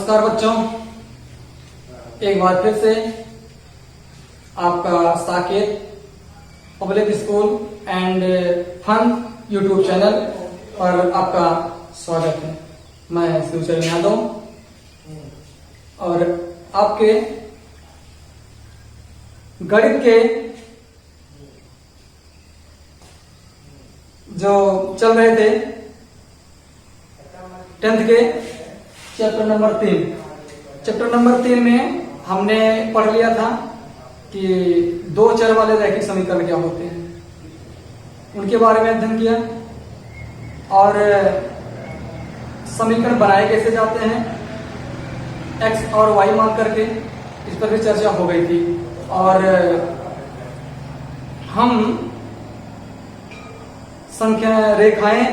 नमस्कार बच्चों, एक बार फिर से आपका Saket public school and fun YouTube channel पर आपका स्वागत है। मैं शिवचरण यादव और आपके गणित के जो चल रहे थे 10th के चैप्टर नंबर 3 में हमने पढ़ लिया था कि दो चर वाले रैखिक समीकरण क्या होते हैं, उनके बारे में अध्ययन किया और समीकरण बनाए कैसे जाते हैं x और y मान करके, इस पर भी चर्चा हो गई थी। और हम संख्या रेखाएं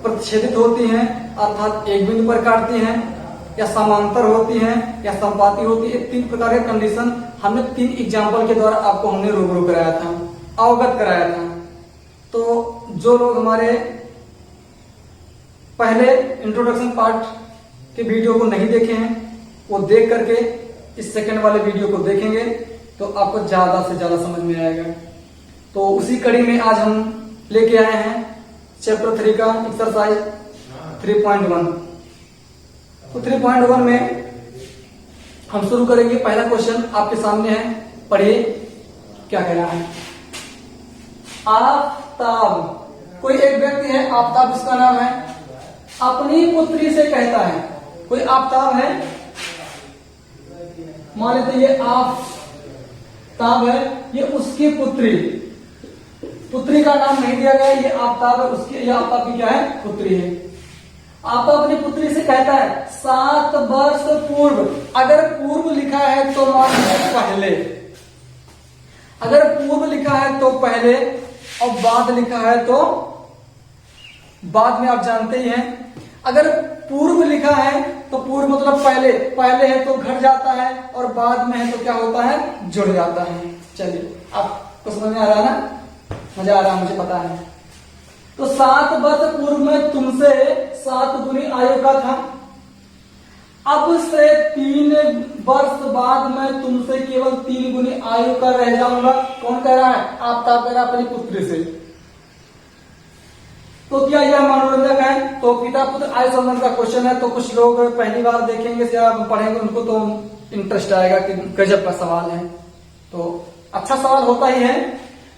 प्रतिच्छेदित होती हैं अर्थात एक बिंदु पर काटती हैं या समांतर होती हैं या संपाती होती है, 3 प्रकार के कंडीशन हमने 3 एग्जाम्पल के द्वारा आपको हमने रूबरू कराया था, अवगत कराया था। तो जो लोग हमारे पहले इंट्रोडक्शन पार्ट के वीडियो को नहीं देखे हैं वो देख करके इस सेकंड वाले वीडियो को देखेंगे तो आपको ज्यादा से ज्यादा समझ में आएगा। तो उसी कड़ी में आज हम लेके आए हैं चैप्टर 3 का एक्सरसाइज 3.1। तो 3.1 में हम शुरू करेंगे। पहला क्वेश्चन आपके सामने है, पढ़िए क्या कह रहा है। आफताब, कोई एक व्यक्ति है आफताब इसका नाम है, अपनी पुत्री से कहता है, कोई आफताब है, मान लेते ये आफताब है, ये उसकी पुत्री का नाम नहीं दिया गया, ये आफताब है, उसकी ये आफताब की क्या है, पुत्री है। आफताब अपनी पुत्री से कहता है 7 वर्ष पूर्व, अगर पूर्व लिखा है तो मान लीजिए पहले, अगर पूर्व लिखा है तो पहले और बाद लिखा है तो बाद में, आप जानते ही हैं। अगर पूर्व लिखा है तो पूर्व मतलब पहले है तो घट जाता है और बाद में है तो क्या होता है, जुड़ जाता है। चलिए आपको समझ में आ रहा है ना, मजा आ रहा है, मुझे पता है। तो 7 वर्ष पूर्व में तुमसे 7 गुनी आयु का था, अब से 3 वर्ष बाद में तुमसे केवल 3 गुनी आयु का रह जाऊंगा। कौन कह रहा है, आफताब कह रहा है अपनी पुत्री से। तो क्या यह मनोरंजक है? तो पिता पुत्र आयु संबंध का क्वेश्चन है, तो कुछ लोग पहली बार देखेंगे या पढ़ेंगे उनको तो इंटरेस्ट आएगा कि गजब का सवाल है। तो अच्छा सवाल होता ही है।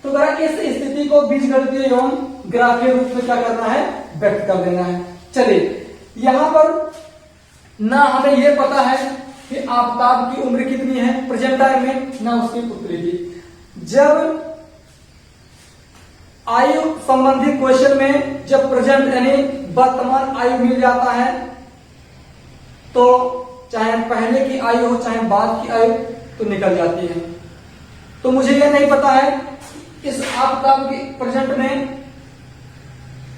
तो जरा इस स्थिति को बीजगणितीय एवं ग्राफीय रूप में क्या करना है, व्यक्त कर देना है। चलिए यहां पर ना हमें यह पता है कि आफताब की उम्र कितनी है प्रेजेंट टाइम में, ना उसकी पुत्री की। जब आयु संबंधी क्वेश्चन में जब प्रेजेंट यानी वर्तमान आयु मिल जाता है तो चाहे पहले की आयु हो चाहे बाद की आयु तो निकल जाती है। तो मुझे यह नहीं पता है इस आफताब की प्रेजेंट में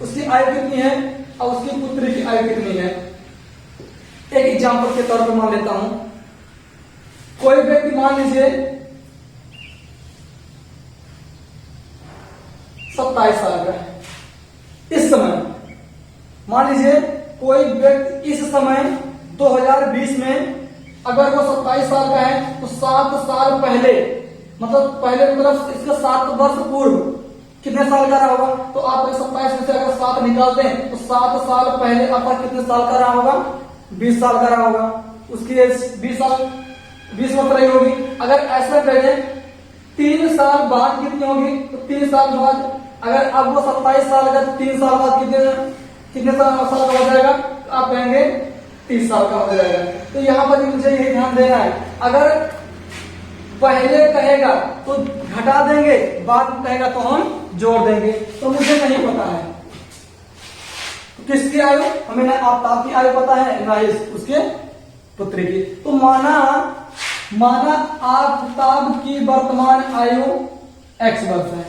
उसकी आयु कितनी है और उसकी पुत्री की आयु कितनी है। एक एग्जांपल के तौर पर मान लेता हूं, कोई व्यक्ति मान लीजिए 27 साल का है इस समय। मान लीजिए कोई व्यक्ति इस समय 2020 में अगर वो 27 साल का है तो 7 साल पहले मतलब इसका 7 वर्ष पूर्व कितने साल का रहा होगा। तो आप 27 में से अगर 7 निकालते हैं तो 7 साल पहले आपका कितने साल का रहा होगा, 20 साल का रहा होगा। उसकी एज 20 वर्ष रही होगी। अगर ऐसा करें 3 साल बाद कितनी होगी, तो 3 साल बाद अगर अब वो 27 साल का 3 साल बाद कितने साल का हो जाएगा, तो आप कहेंगे 30 साल का हो जाएगा। तो यहां पर मुझे यही ध्यान देना है, अगर पहले कहेगा तो घटा देंगे, बाद में कहेगा तो हम जोड़ देंगे। तो मुझे नहीं पता है किसकी आयु, हमें ना आफताब की आयु पता है ना उसके पुत्री की। तो माना आफताब की वर्तमान आयु x वर्ष है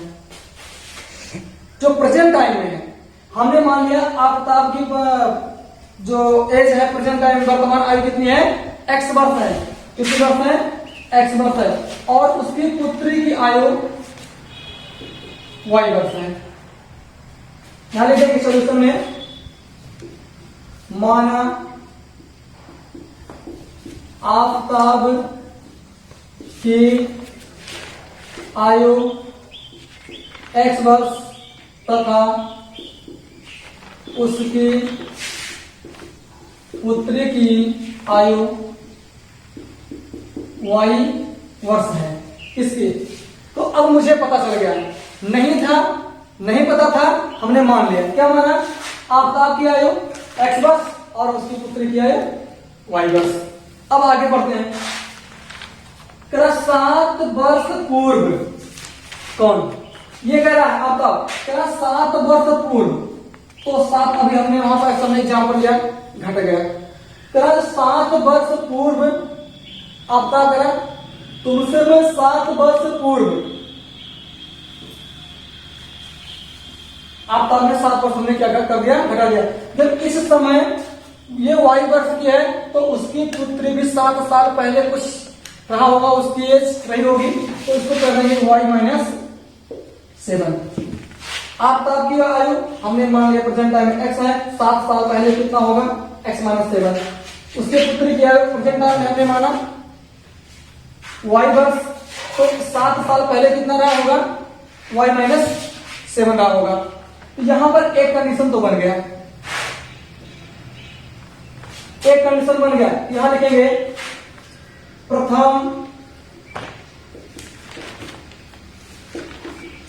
जो प्रेजेंट टाइम में है। हमने मान लिया आफताब की जो एज है प्रेजेंट टाइम वर्तमान आयु कितनी है, x वर्ष है। कितनी वर्ष है, x वर्ष है। और उसकी पुत्री की आयु y वर्ष है। यहां लिखेंगे सोल्यूशन में, माना आफताब की आयु x वर्ष तथा उसकी पुत्री की आयु y वर्ष है। इसकी तो अब मुझे पता चल गया, नहीं पता था, हमने मान लिया। क्या माना? आफताब की आयु x वर्ष और उसकी पुत्री की आयु y वर्ष। अब आगे बढ़ते हैं। 7 वर्ष पूर्व कौन? ये कह रहा है आफताब, कह रहा 7 वर्ष पूर्व। तो 7 अभी हमने वहां पर समय एग्जाम्पल लिया, घट गया। कह रहा 7 वर्ष पूर्व आफताब कह रहा तुमसे मैं 7 वर्ष पूर्व। आफताब ने 7 वर्ष में क्या कर दिया? घटा दिया। जब इस समय ये y वर्ष की है तो उसकी पुत्री भी 7 साल पहले कुछ रहा होगा, उसकी एज रही होगी, तो इसको कर देंगे y माइनस 7। आफताब की आयु हमने मान लिया प्रेजेंट टाइम में x है, 7 साल पहले कितना होगा? x minus 7। उसके पुत्री की आयु प्रेजेंट टाइम में हमने माना y वर्ष, तो 7 साल पहले कितना रहा होगा? y माइनस 7 रहा होगा। तो यहां पर एक कंडीशन तो बन गया, एक कंडीशन बन गया। यहां लिखेंगे प्रथम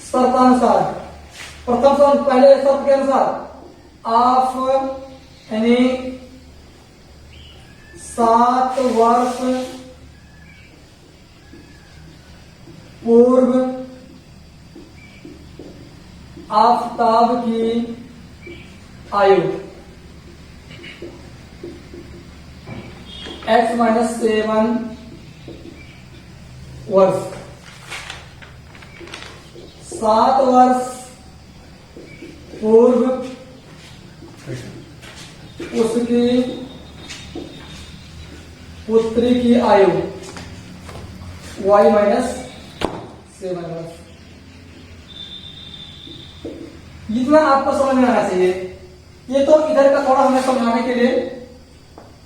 शर्तानुसार, प्रथम शर्त पहले शर्त के अनुसार आप यानी 7 वर्ष पूर्व आफताब की आयु x माइनस 7 वर्ष, 7 वर्ष पूर्व उसकी पुत्री की आयु y माइनस 7 वर्ष। जितना आपको समझ में आना चाहिए। ये तो इधर का थोड़ा हमें समझाने के लिए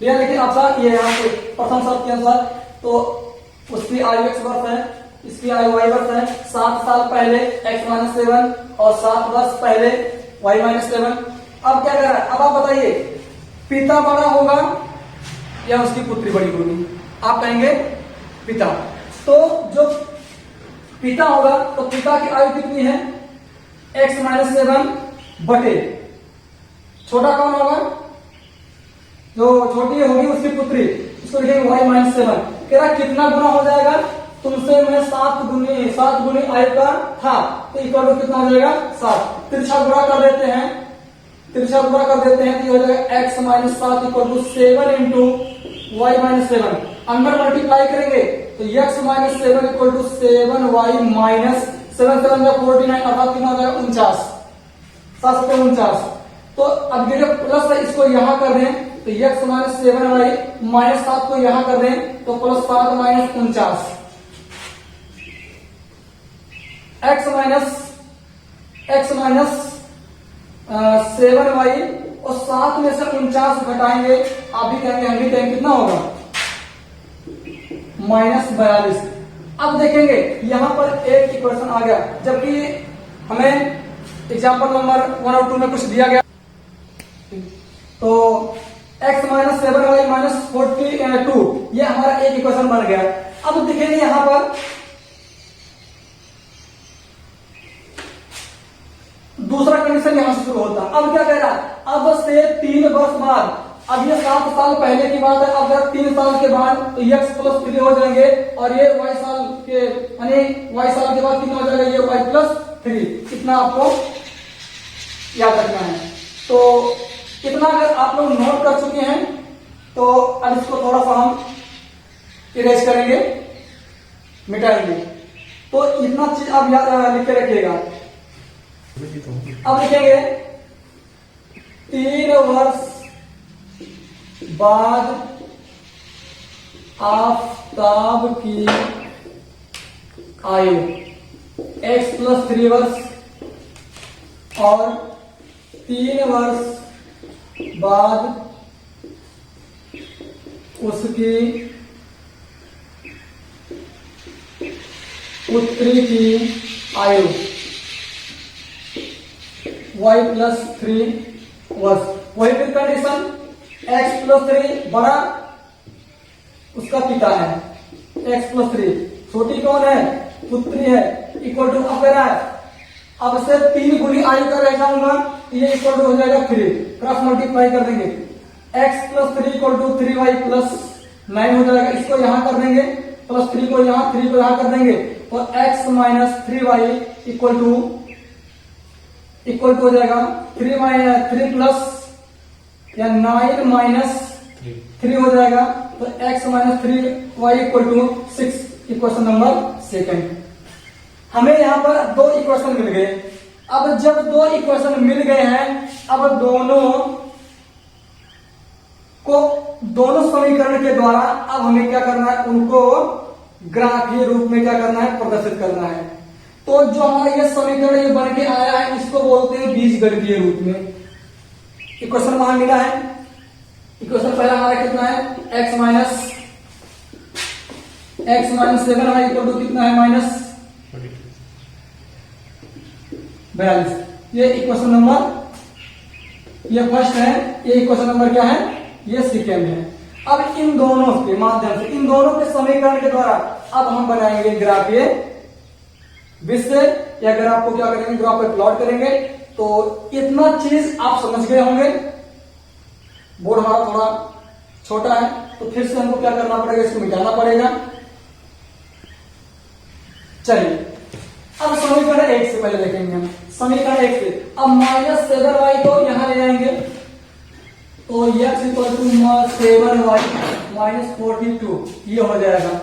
लिया, लेकिन आपका ये यहाँ पे प्रथम शर्त के अनुसार तो उसकी आयु x वर्ष है, इसकी आयु y वर्ष है। 7 साल पहले x माइनस 7 और 7 वर्ष पहले y माइनस 7। अब क्या कर रहा है? अब आप बताइए पिता बड़ा होगा या उसकी पुत्री बड़ी होगी? आप कहेंगे पिता। तो जो पिता होगा तो पिता की आयु कितनी है? x माइनस 7 बटे छोटा कौन होगा? जो छोटी होगी उसकी पुत्री, इसको लिखेंगे y माइनस 7। कह रहा कितना गुना हो जाएगा? तुमसे मैं 7 गुनी आयु का था, तो इक्वल टू कितना हो जाएगा? 7। तिरछा गुणा कर देते हैं, तिरछा गुणा कर देते हैं तो ये हो जाएगा x minus 7 equal to 7 into y minus 7। अंदर मल्टीप्लाई करेंगे तो x minus 7 equal to 7y minus 7 7 49 अर्थात कितना हो जाएगा? 49, 749। तो अब ये जो प्लस है इसको यहां कर दें तो x माइनस 7y माइनस 7 को यहां कर दें तो plus 7 minus 49। x minus 7y और 7 में से 49 घटाएंगे, आप भी कहेंगे हम भी कहेंगे कितना होगा? माइनस 42। अब देखेंगे यहां पर एक इक्वेशन आ गया, जबकि हमें एग्जाम्पल नंबर 1 और 2 में कुछ दिया गया। तो x माइनस 7y माइनस 42 ये हमारा एक इक्वेशन बन गया। अब देखेंगे यहां पर दूसरा कंडीशन यहां से शुरू होता। अब क्या कह रहा है? अब से 3 वर्ष बाद, अब ये 7 साल पहले की बात है, अब जब 3 साल के बाद तो x प्लस 3 हो जाएंगे और ये y साल के यानी y साल के बाद कितना हो जाएगा? ये y प्लस 3। इतना आपको याद रखना है। तो इतना अगर आप लोग नोट कर चुके हैं तो अब इसको थोड़ा सा हम इरेज करेंगे, मिटाएंगे। तो इतना चीज आप याद लिख के रखिएगा। अब लिखेंगे 3 वर्ष बाद आफताब की आयु x प्लस 3 वर्ष और 3 वर्ष बाद उसकी पुत्री की आयु y+3 वर्ष। वही फिर कंडीशन x+3 बड़ा उसका पिता है, x+3 छोटी कौन है, पुत्री है, इक्वल टू अब है, अब से 3 गुनी आयु का रह जाऊंगा, ये इक्वल टू हो जाएगा 3, क्रॉस मल्टीप्लाई कर देंगे, x+3 इक्वल टू 3y+9 हो जाएगा, इसको यहां कर देंगे, +3 को यहां 3 को यहां कर देंगे, और x - 3y इक्वल टू हो जाएगा 3 प्लस या 9 - 3 हो जाएगा, तो x - 3y equal to 6, equation number 2। हमें यहां पर 2 इक्वेशन मिल गए। अब जब 2 इक्वेशन मिल गए हैं, अब दोनों समीकरण के द्वारा अब हमें क्या करना है, उनको ग्राफीय रूप में क्या करना है, प्रदर्शित करना है। तो जो हमारा ये समीकरण ये बन के आया है, इसको बोलते हैं बीजगणितीय रूप में। इक्वेशन वहां मिला है, इक्वेशन पहला हमारा कितना है, x minus 7y equal to कितना है, -42। ये इक्वेशन नंबर, ये फर्स्ट है, ये इक्वेशन नंबर क्या है, ये सेकेंड है। अब इन दोनों के माध्यम से, इन दोनों के समीकरण के द्वारा अब हम बनाएंगे ग्राफीय विषय, या ग्राफ को क्या करेंगे, ग्राफ पे प्लॉट करेंगे। तो इतना चीज आप समझ गए होंगे। बोर्ड हमारा थोड़ा छोटा है, तो फिर से हमको क्या करना पड़ेगा, इसको मिटाना पड़ेगा। चलिए अब समीकरण 1 से पहले देखेंगे हम, समीकरण 1 से अब -7y को यहां ले जाएंगे, तो x इक्वल टू 7y - 42 ये हो जाएगा।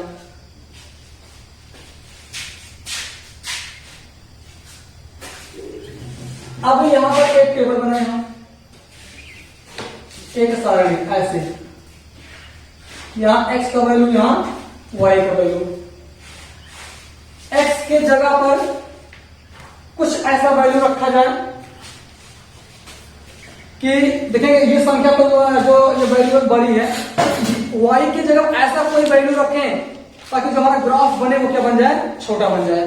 अब यहां पर एक टेबल बनाए हम, एक सारणी ऐसे, यहां x का वैल्यू, यहां y का वैल्यू। x के जगह पर कुछ ऐसा वैल्यू रखा जाए कि देखेंगे ये संख्या तो जो ये वैल्यू बड़ी है, y की जगह ऐसा कोई वैल्यू रखें ताकि जो हमारा ग्राफ बने वो क्या बन जाए, छोटा बन जाए।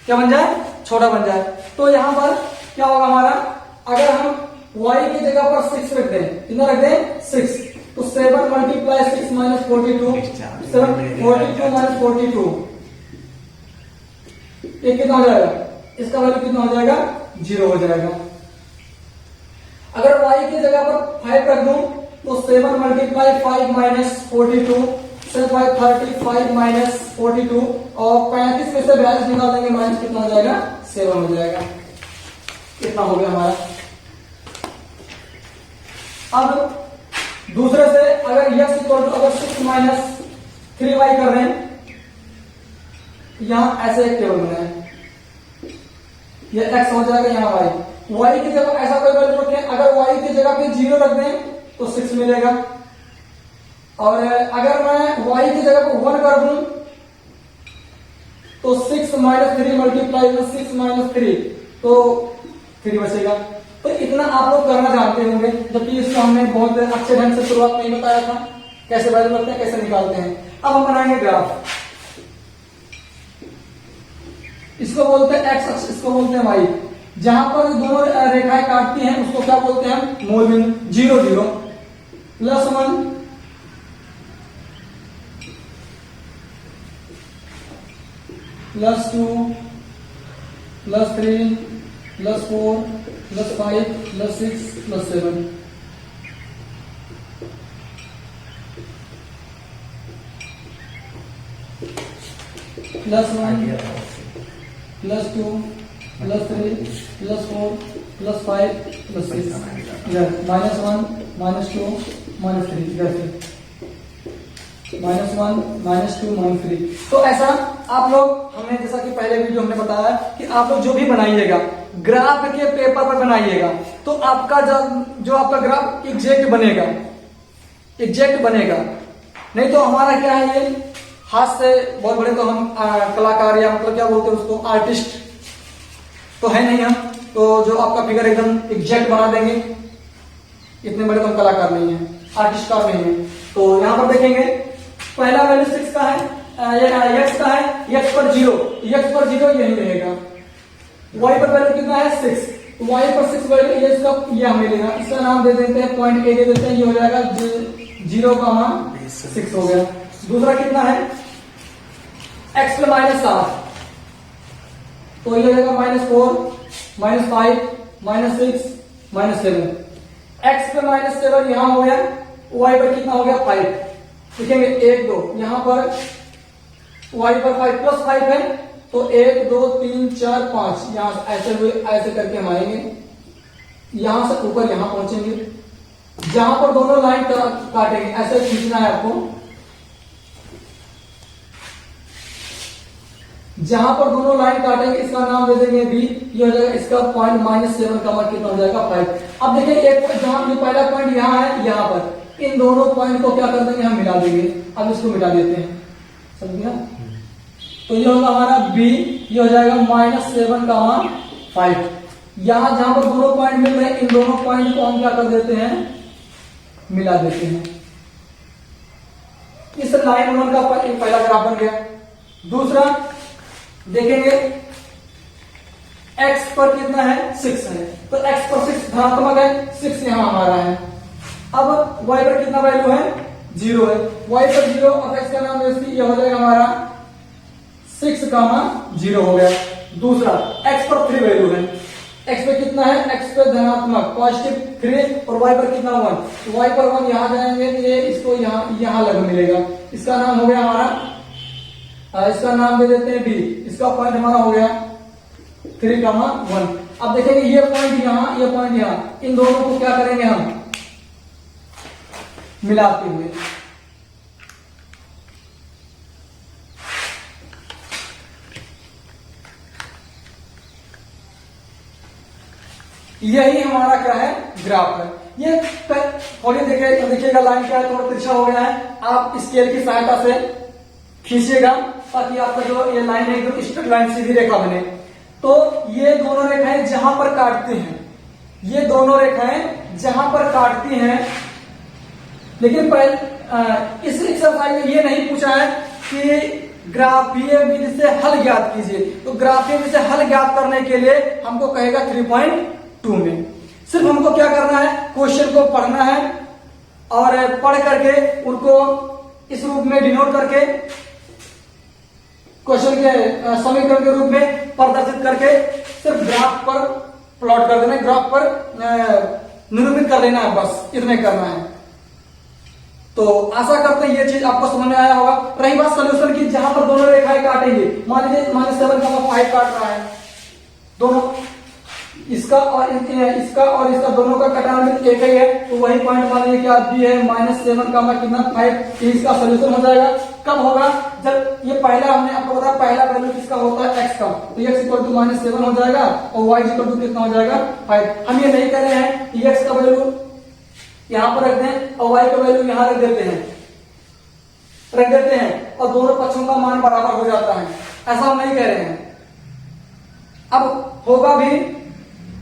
क्या बन जाए, छोटा बन जाए। तो यहां पर क्या होगा हमारा, अगर हम y की जगह पर 6 रख दें, कितना रख दें, 6, तो 7 × 6 - 42, 42 - 42 ये कितना हो जाएगा, इसका वैल्यू कितना हो जाएगा, 0 हो जाएगा। अगर y की जगह पर 5 रख दूं, तो 7 × 5 - 42, 35 - 42, और 35 में से 42 निकाल देंगे, माइनस कितना हो जाएगा, 7 हो जाएगा। कितना हो गया हमारा। अब दूसरे से अगर x इक्वल टू अगर 6 - 3y कर रहे हैं, यहां ऐसे एक टेबल बनाए, ये x हो जाएगा, यहां y की जगह ऐसा कोई वैल्यू रखें, अगर y की जगह पे 0 रख दें तो 6 मिलेगा, और अगर मैं y की जगह पे 1 कर दूं तो 6 - 3 × 6 - 3 तो 3 बचेगा। तो इतना आप लोग करना जानते होंगे, जबकि इसको हमने बहुत अच्छे ढंग से शुरुआत नहीं बताया था, कैसे वैल्यू करते हैं, कैसे निकालते हैं। अब हम बनाएंगे ग्राफ, इसको बोलते हैं x अक्ष, इसको बोलते हैं y। जहां पर दोनों रेखाएं काटती हैं उसको क्या बोलते हैं, मूल बिंदु। 0 0 +1 +2 +3 +4 +5 +6 +7 +1 +2 +3 +4 +5 +6 -1 -2 -3 जैसे -1 -2 -3। तो ऐसा आप लोग, हमने जैसा कि पहले वीडियो हमने बताया कि आप लोग जो भी बनाइएगा ग्राफ के पेपर पर बनाइएगा, तो आपका जो आपका ग्राफ एग्जैक्ट बनेगा, एग्जैक्ट बनेगा। नहीं तो हमारा क्या है, ये हाथ से बहुत बड़े तो हम कलाकार या मतलब क्या बोलते हैं उसको, आर्टिस्ट तो है नहीं हम, तो जो आपका फिगर एकदम एग्जैक्ट बना देंगे, इतने बड़े तो हम कलाकार नहीं है, आर्टिस्ट का नहीं है। तो यहां पर देखेंगे पहला वैल्यू 6 का है, x का है, x पर 0, x पर 0 यही रहेगा। y पर वैल्यू कितना है 6, तो y पर 6 वैल्यू ये इसका ये हमें मिलेगा। इसका नाम दे देते हैं पॉइंट ए दे देते हैं, ये हो जाएगा 0 का मान 6 हो गया। दूसरा कितना है x पे -7, तो ये हो जाएगा -4, -5, -6, -7। x पे -7 यहां हो गया, y पर कितना हो गया 5। लिखेंगे 1 2, यहां पर y पर 5 + 5 है, तो 1 2 3 4 5 यहां ऐसे हुए, ऐसे करके हम आएंगे, यहां से ऊपर यहां पहुंचेंगे। जहां पर दोनों लाइन काटेंगे ऐसे खींचना है आपको, जहां पर दोनों लाइन काटेंगे इसका नाम दे देंगे b, ये हो जाएगा इसका पॉइंट -7 का मान कितना हो जाएगा 5। अब देखिए एक जहां ये पहला पॉइंट यहां है, यहां पर इन दोनों पॉइंट को क्या कर देंगे हम मिला देंगे। अब इसको मिटा देते हैं, समझ गया। तो ये होगा हमारा b, ये हो जाएगा -7 का मान 5। यहां जहां पर दोनों पॉइंट मिल रहे हैं इन दोनों पॉइंट को हम क्या कर देते हैं मिला देते हैं। इस लाइन 1 का पहला ग्राफ बन गया। दूसरा देखेंगे x पर कितना है 6 है, तो x पर 6 धनात्मक है, 6 यहां हमारा है। अब y पर कितना वैल्यू है 0 है, y पर 0 और x का नाम ये हो जाएगा हमारा 6 का मान 0 हो गया। दूसरा x पर 3 वैल्यू है, x पे कितना है x पे धनात्मक +3 और y पर कितना 1, तो y पर 1 यहां जाएंगे तो ये इसको यहां लग मिलेगा। इसका नाम हो गया हमारा, इसका नाम दे देते हैं b, इसका पॉइंट हमारा हो गया 3 का मान 1। अब देखेंगे ये पॉइंट यहां, ये पॉइंट यहां, इन दोनों को क्या करेंगे हम मिलाते हुए। यही हमारा क्या है ग्राफ है। ये थोड़ी देखिएगा लाइन क्या है, थोड़ा तिरछा हो गया है, आप स्केल की सहायता से खींचिएगा ताकि आपका जो ये लाइन है एकदम स्ट्रेट लाइन सीधी रेखा बने। तो ये दोनों रेखाएं जहां पर काटती हैं, ये दोनों रेखाएं जहां पर काटती हैं, लेकिन पहले इस एक्सरसाइज में ये नहीं पूछा है कि ग्राफीय विधि से हल ज्ञात कीजिए। तो ग्राफीय विधि से हल ज्ञात करने के लिए हमको कहेगा 3.2 में सिर्फ हमको क्या करना है, क्वेश्चन को पढ़ना है और पढ़ करके उनको इस रूप में डिनोट करके क्वेश्चन के समीकरण के रूप में प्रदर्शित करके सिर्फ ग्राफ पर प्लॉट कर देना, ग्राफ पर निरूपित कर लेना है, बस इतने करना है। तो आशा करते हैं ये चीज आपको समझ में आया होगा। रही बात सोल्यूशन की, जहां पर दोनों रेखाएं काटेंगे, मान लीजिए -7 का 5 काट रहा है, दोनों इसका और इसका दोनों का कटान एक ही है, तो वही पॉइंट मान लीजिए क्या बी है -7 का मान कितना 5, इसका सोल्यूशन हो जाएगा। कब होगा, जब ये पहला हमने आपको बताया पहला वैल्यू किसका होता है x का, तो x इक्वल टू -7 हो जाएगा और y इक्वल टू कितना हो जाएगा 5। हम ये नहीं कर रहे हैं कि x का वैल्यू यहां पर रख दें और y का वैल्यू यहां रख देते हैं और दोनों पक्षों का मान बराबर हो जाता है, ऐसा हम नहीं कह रहे हैं। अब होगा भी,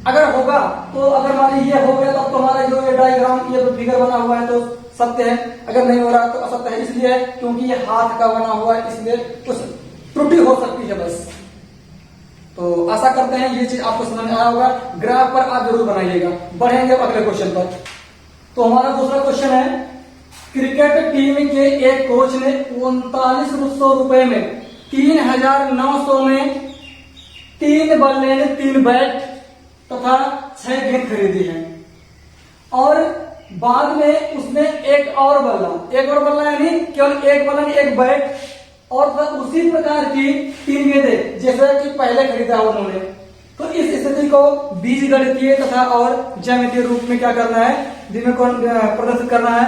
अगर होगा तो अगर मान लीजिए ये हो गया तो हमारा जो ये डायग्राम ये फिगर बना हुआ है तो सत्य है, अगर नहीं हो रहा तो असत्य है, इसलिए क्योंकि ये हाथ का बना हुआ है इसलिए कुछ त्रुटि हो सकती है बस। तो आशा करते हैं ये चीज आपको समझ में आया होगा। ग्राफ पर आप जरूर बनाइएगा। बढ़ेंगे अगले क्वेश्चन पर। तो हमारा दूसरा क्वेश्चन है, क्रिकेट टीम के एक कोच ने 3900 रुपए में 3900 में 3 बल्ले ने 3 बैट तथा 6 गेंद खरीदी है और बाद में उसने एक और बल्ला यानी केवल एक बल्ला एक बैट और उसी प्रकार की 3 गेंदें जैसा कि पहले खरीदा उन्होंने। तो इस स्थिति को बीजगणितीय तथा और ज्यामितीय रूप में क्या करना है, जिन्हें प्रदर्शित करना है,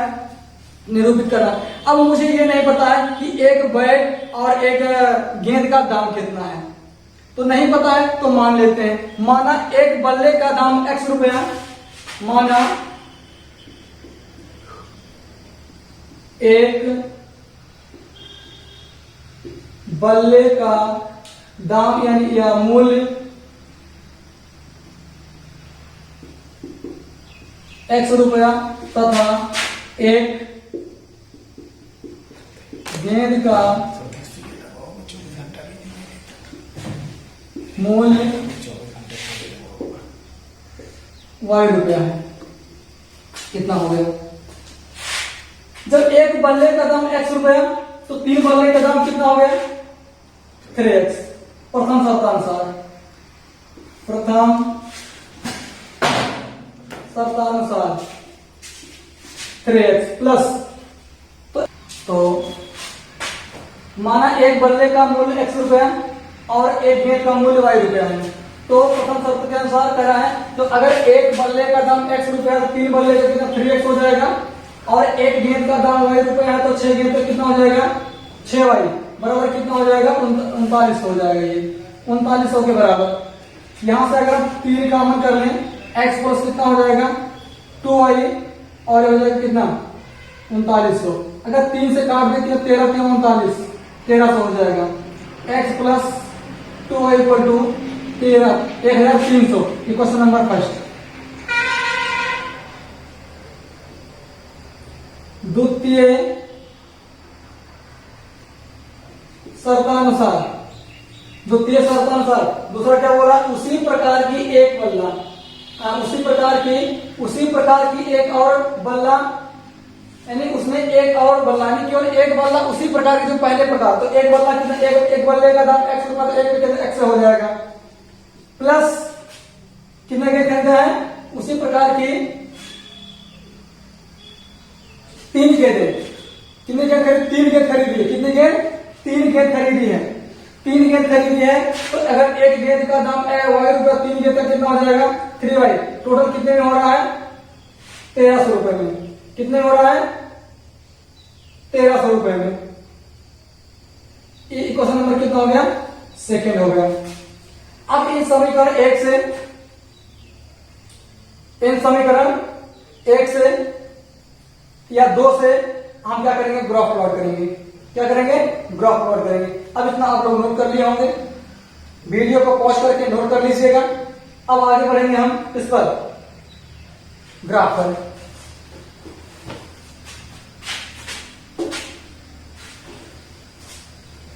निरूपित करना है। अब मुझे ये नहीं पता है कि एक बैट और एक गेंद का दाम कितना है, तो नहीं पता है तो मान लेते हैं। माना एक बल्ले का दाम x रुपया, माना एक बल्ले का दाम यानी या मूल्य x रुपया तथा एक गेंद का मूल्य y रुपया है। कितना हो गया? जब एक बल्ले का दाम x रुपया तो 3 बल्ले का दाम कितना हो गया? 3x। प्रथम शर्तानुसार, प्रथम शर्तानुसार 3x प्लस, तो माना एक बल्ले का मूल्य x रुपया और एक गेंद का मूल्य y रुपया है। तो प्रथम शर्त के अनुसार कह रहा है तो अगर एक बल्ले का दाम x रुपया है तो 3 बल्ले का कितना 3x हो जाएगा, और एक गेंद का दाम y रुपया है तो 6 गेंद का कितना हो जाएगा? 6y बराबर कितना हो जाएगा? 39 हो जाएगा। ये 3900 के बराबर। यहां से अगर हम 3 कॉमन कर लें, x प्लस कितना हो जाएगा? 2y, और हो जाएगा कितना? 3900। अगर 3 से काट देते हैं 13 3 39, 1300 हो जाएगा। x plus 2y equal to 1300। Question number first. द्वितीय शर्तानुसार, द्वितीय शर्तानुसार दूसरा क्या बोला? उसी प्रकार की एक बल्ला, उसी प्रकार की एक और बल्ला, यानी उसमें एक और बल्ला, यानी केवल एक बल्ला उसी प्रकार की जो पहले प्रकार। तो एक बल्ला कितना? एक बल्ले का दाम x रुपया, तो एक कितना x हो जाएगा, प्लस कितने गेंद खरीदा है? उसी प्रकार की 3 गेंदें। कितने गेंद खरीदी? 3 गेंद खरीदी है। कितने गेंद? 3 गेंद खरीदी है। 3 गेंद खरीदी है तो अगर एक गेंद का दाम y रुपया, 3 गेंद का कितना हो जाएगा? 3y। टोटल कितने में हो रहा है? 1300 रुपए में। कितने हो रहा है? 1300 रुपए में। इक्वेशन नंबर कितना हो गया? सेकेंड हो गया। अब इन समीकरण 1 से, इन समीकरण 1 से या 2 से हम क्या करेंगे? ग्राफ प्लॉट करेंगे। क्या करेंगे? ग्राफ प्लॉट करेंगे। अब इतना आप लोग नोट कर लिए होंगे, वीडियो को पॉज करके नोट कर लीजिएगा। अब आगे बढ़ेंगे हम इस पर, ग्राफ पर।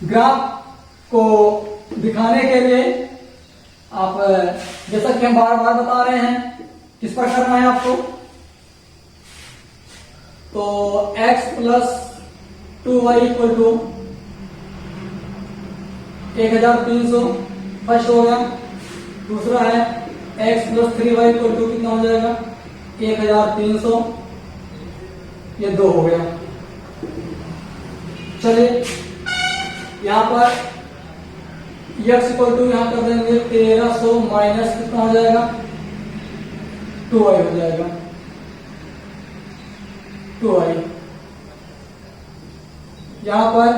ग्राफ को दिखाने के लिए आप, जैसा कि हम बार बार बता रहे हैं, किस पर करना है आपको? तो x plus 2y equal to 1300 first हो गया। दूसरा है x plus 3y equal to कितना हो जाएगा? 1300। ये 2 हो गया। चलिए यहां पर x इक्वल टू यहां कर देंगे 1300 माइनस कितना हो जाएगा? 2y हो जाएगा, 2y। यहां पर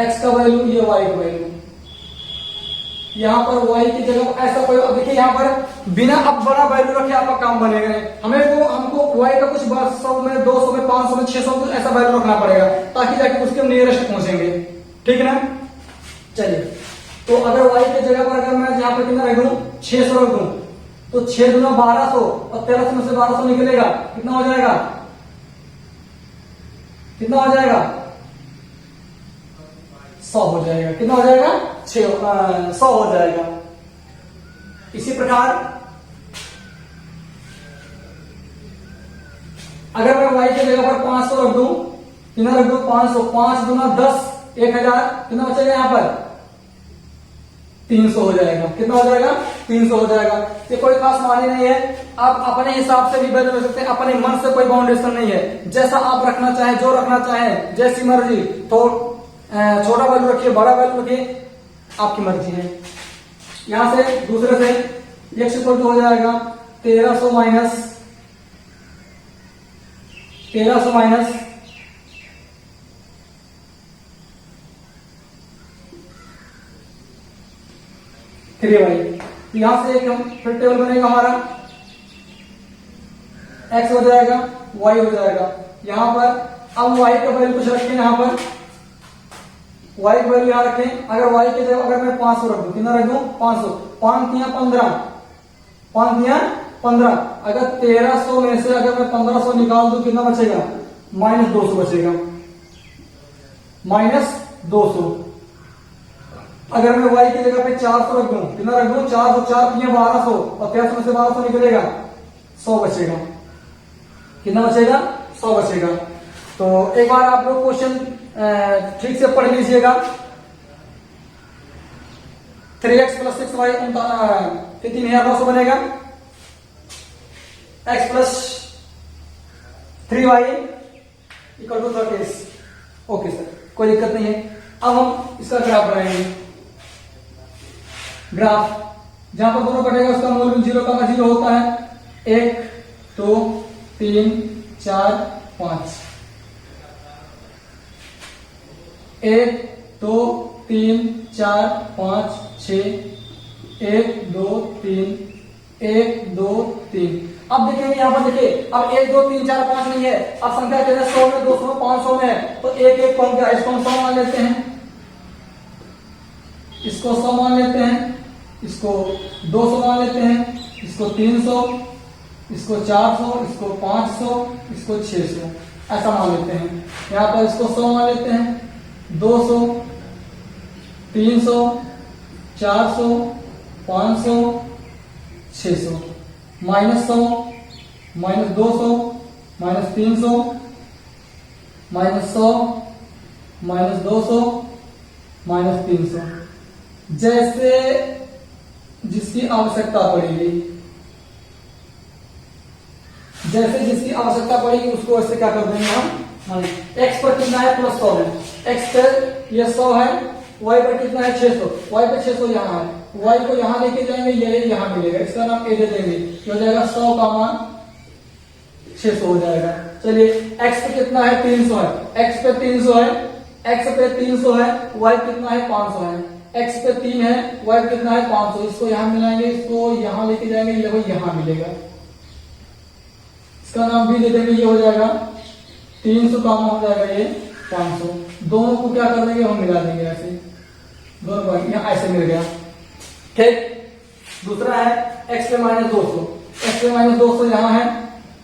x का वैल्यू, ये y का वैल्यू। यहां पर y की जगह ऐसा कोई, अब देखिए यहां पर बिना अब बड़ा वैल्यू रखे आपका काम बनेगा नहीं। हमको y का कुछ 100 में, 200 में, 500 में, 600 में ऐसा वैल्यू रखना पड़ेगा ताकि जाके उसके नियरेस्ट पहुंचेंगे। ठीक है ना? चलिए, तो अगर y की जगह पर अगर मैं यहां पर कितना रख दूं? 600 रख दूं, तो 6 दूना 1200 और 1300 में से 1200 निकलेगा, कितना हो जाएगा? कितना हो जाएगा? 100 हो जाएगा। कितना हो जाएगा? 100 हो जाएगा। इसी प्रकार अगर मैं y की जगह पर 500 रख दूं, कितना रख दूं? 500, 5 दूना 10, 1000, कितना बचेगा यहां पर? 300 हो जाएगा। कितना हो जाएगा? 300 हो जाएगा। ये कोई खास मानी नहीं है, आप अपने हिसाब से भी वैल्यू ले सकते हैं, अपने मन से कोई बाउंडेशन नहीं है। जैसा आप रखना चाहें, जो रखना चाहें, जैसी मर्जी, तो छोटा वैल्यू रखिए, बड़ा वैल्यू रखिए, आपकी मर्जी है। यहां से दूसरे से x इक्वल टू हो जाएगा 1300 माइनस 3y। यहां से एक हम फिर टेबल बनेगा हमारा, x हो जाएगा, y हो जाएगा। यहां पर अब y का वैल्यू कुछ रखें, यहां पर y की वैल्यू यहां रखें। अगर y की जगह अगर मैं 500 रख दूं, कितना रख दूं? 500, 5 तिया 15, 5 तिया 15। अगर 1300 में से अगर मैं 1500 निकाल दूं, कितना बचेगा? -200 बचेगा, -200। अगर मैं y की जगह पे 400 रख दूं, कितना रख दूं, 400, 4 किए 1200 और 1300 में से 1200 निकलेगा, 100 बचेगा। कितना बचेगा, 100 बचेगा। तो एक बार आप लोग क्वेश्चन ठीक से पढ़ लीजिएगा। 3x प्लस 6y कितनी है, 900 बनेगा। x plus 3y equal to 30। Okay sir, कोई दिक्कत नहीं है। अब हम इसका ग्राफ बनाएंगे। ग्राफ जहां पर दोनों कटेगा उसका मूल 0,0 होता है। 1 2 3 4 5, 1 2 3 4 5 6, 1 2 3, 1 2 3। अब देखेंगे यहां पर, देखिए अब 1 2 3 4 5 नहीं है, अब संख्या कहते हैं 100 में, 200 में, 500 में है, तो एक एक कौन क्या, इसको हम 100 मान लेते हैं, इसको 100 मान लेते हैं, इसको 200 मान लेते हैं, इसको 300, इसको 400, इसको 500, इसको 600, ऐसा मान लेते हैं। यहां पर इसको 100 मान लेते हैं, 200, 300, 400, 500, 600, -100, -200, -300, -100, -200, -300, जैसे जिसकी आवश्यकता पड़ेगी, जैसे जिसकी आवश्यकता पड़ेगी उसको ऐसे क्या कर देंगे हम। x पर कितना है, प्लस 100 है, x पर ये 100 है, y पर कितना है, 600, y पर 600 यहाँ है, y को यहाँ लेके जाएंगे, ये यहाँ मिलेगा, इसका नाम a दे देंगे, ये हो जाएगा 100 का मान 600 हो जाएगा। चलिए x पे कितना है, 300 है, x पे 300 है, x पे 300 है, y कितना है, 500 है, x पे 3 है, y कितना है, 500, इसको यहाँ मिलाएंगे, इसको यहाँ लेके जाएंगे, ये देखो यहाँ मिलेगा, इसका नाम भी दे देंगे, ये हो जाएगा 300 का मान हो जाएगा ये 500। दोनों को क्या कर देंगे, हम मिला देंगे ऐसे, दोनों को यहाँ ऐसे मिल गया। ठीक, दूसरा है x पे -200, x पे -200 यहाँ है,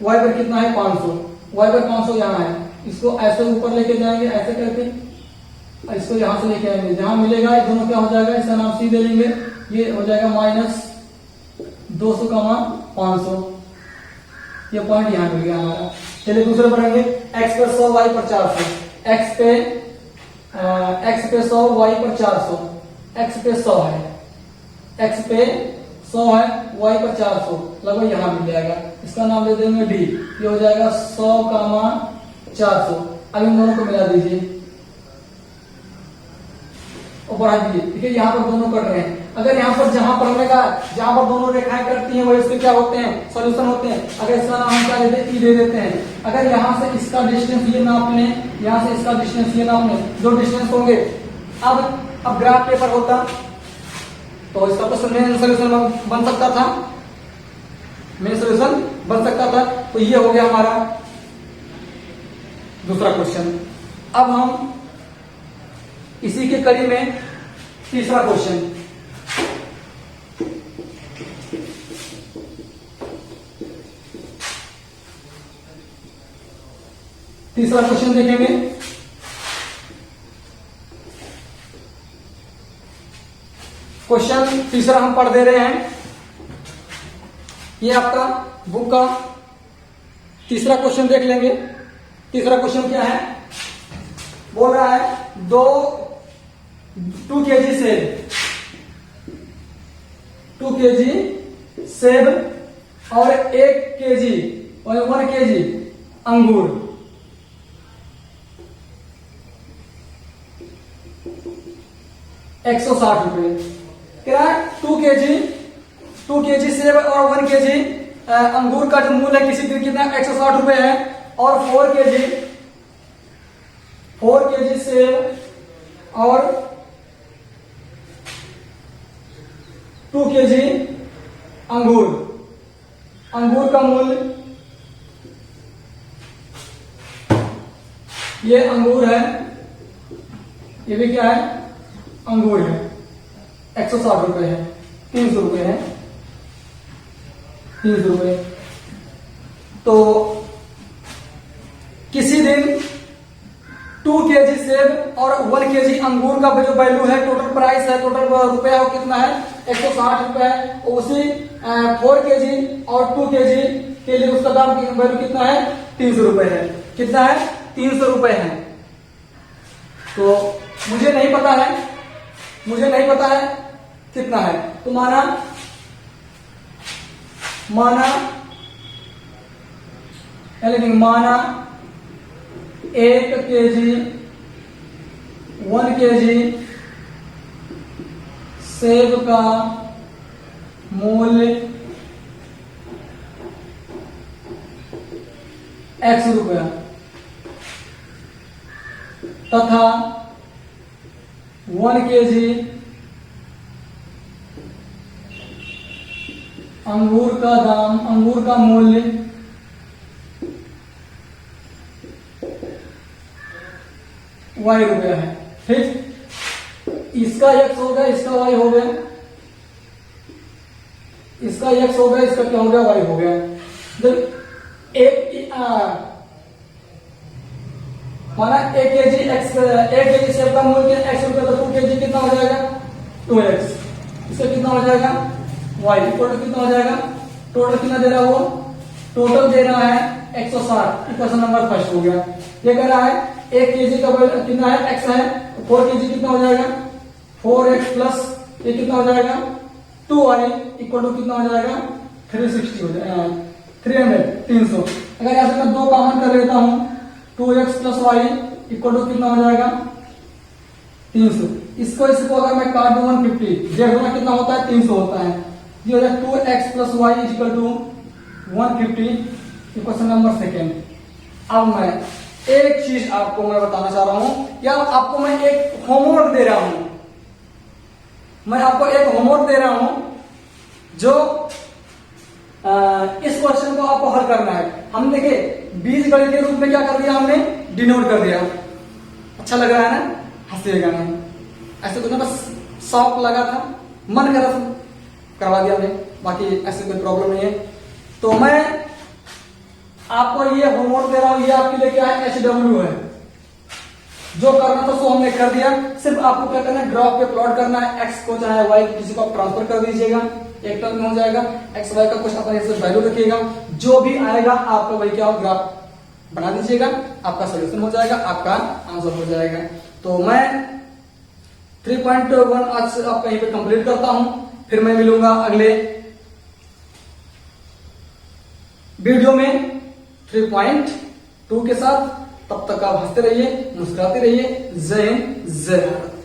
y पर कितना है, 500, y पर 500 यहाँ है, इसको ऐसे ऊपर लेके जाएंगे ऐसे करके, इसको यहां से लेके आएंगे, जहां मिलेगा ये दोनों क्या हो जाएगा, इसका नाम c दे देंगे, ये हो जाएगा -200 का मान 500, ये पॉइंट यहां मिल गया हमारा। चलिए दूसरे पढ़ेंगे, x पे 100 y पर 400, x पे 100 y पर 400, x पे 100 है, x पे 100 है, y पर 400, लगभग यहां मिल जाएगा, इसका नाम दे देंगे d, ये हो जाएगा 100 का मान 400। अब इन दोनों को मिला दीजिए और बढ़ा दीजिए। देखिए यहाँ पर दोनों कट रहे हैं, अगर यहाँ पर जहां पढ़ने का, जहां पर दोनों रेखाएं कटती हैं वही उसके क्या होते हैं, सॉल्यूशन होते हैं। अगर इसका नाम हम क्या दे देते, दे देते हैं। अगर यहाँ से इसका डिस्टेंस ये नाप लें, यहाँ से इसका डिस्टेंस ये नाप लें, जो डिस्टेंस होंगे, अब ग्राफ पेपर होता तो इसका तो मेन सोल्यूशन बन सकता था, मेन सोल्यूशन बन सकता था। तो ये हो गया हमारा दूसरा क्वेश्चन। अब हम इसी के कड़ी में तीसरा क्वेश्चन, देखेंगे। क्वेश्चन तीसरा हम पढ़ दे रहे हैं, ये आपका बुक का तीसरा क्वेश्चन देख लेंगे। तीसरा क्वेश्चन क्या है, बोल रहा है 2 kg सेब, 2 kg सेब और 1 kg और 1 kg अंगूर, ₹160। क्या 2 kg सेब और 1 kg अंगूर का जो मूल्य है किसी दिन कितना, ₹160 है। और 4 kg सेब और 2 kg अंगूर का मूल्य, ये अंगूर है, ये भी क्या है, अंगूर है, ₹160 है, ₹300 है, ₹300। तो किसी दिन 2 kg केजी सेब और 1 केजी अंगूर का जो वैल्यू है, टोटल प्राइस है, टोटल रुपया वो कितना है, 160 रुपए है। उसी 4 केजी और 2 केजी के लिए उसका दाम वैल्यू कितना है, 300 रुपए है। कितना है, 300 रुपए है। तो मुझे नहीं पता है कितना है। तो माना 1 केजी 1 केजी सेब का मूल्य x रुपया तथा 1 केजी अंगूर का मूल्य y रुपया है। ठीक, इसका x हो गया, इसका y हो गया, इसका x हो गया, इसका क्या हो गया, y हो गया। जब माना 1 केजी सेब का मूल्य x रुपया, तो 2 केजी कितना हो जाएगा, 2x। इसका कितना हो जाएगा, y। टोटल कितना हो जाएगा, टोटल कितना दे रहा है वो, टोटल दे रहा है 160। इक्वेशन नंबर फर्स्ट हो गया। ये कह रहा है 1 केजी का कितना है, x है, 4 केजी कितना हो जाएगा, 4x प्लस ये कितना हो जाएगा, 2y इक्वल टू कितना हो जाएगा, 360 हो जाएगा, 300। अगर यहां से मैं 2 कॉमन कर लेता हूं, 2x plus y equal to कितना हो जाएगा, 300। इसको अगर मैं काट दूं 150, देखो कितना होता है, 300 होता है। ये हो जाएगा 2x plus y equal to 150। Question number second. अब मैं एक चीज आपको मैं बताना चाह रहा हूं, या आपको मैं एक होमवर्क दे रहा हूं। मैं आपको एक होमवर्क दे रहा हूं जो इस क्वेश्चन को आपको हल करना है। हम देखिए बीजगणित के रूप में क्या कर दिया, हमने डिनोट कर दिया। अच्छा लग रहा है ना, हंसिएगा नहीं, ऐसे कुछ ना, बस शौक लगा था, मन करा था, करवा दिया हमने, बाकी ऐसे कोई प्रॉब्लम नहीं है। तो मैं आपको ये होमवर्क दे रहा हूं, ये आपके लिए क्या है, HW है। जो करना था सो हमने कर दिया। सिर्फ आपको क्या करना है, ग्राफ पे प्लॉट करना है, x को चाहे y को किसी को आप ट्रांसफर कर दीजिएगा, एक टर्म में हो जाएगा। x y का कुछ अपने वैल्यू रखिएगा, जो भी आएगा आपका वही क्या हो, ग्राफ बना दीजिएगा, आपका सोल्यूशन हो जाएगा, आपका आंसर हो जाएगा। तो मैं 3.1 आज से आप कहीं पे कंप्लीट करता हूं, फिर मैं मिलूंगा अगले वीडियो में 3.2 के साथ। तब तक आप हंसते रहिए, मुस्कुराते रहिए। जय हिंद, जय भारत।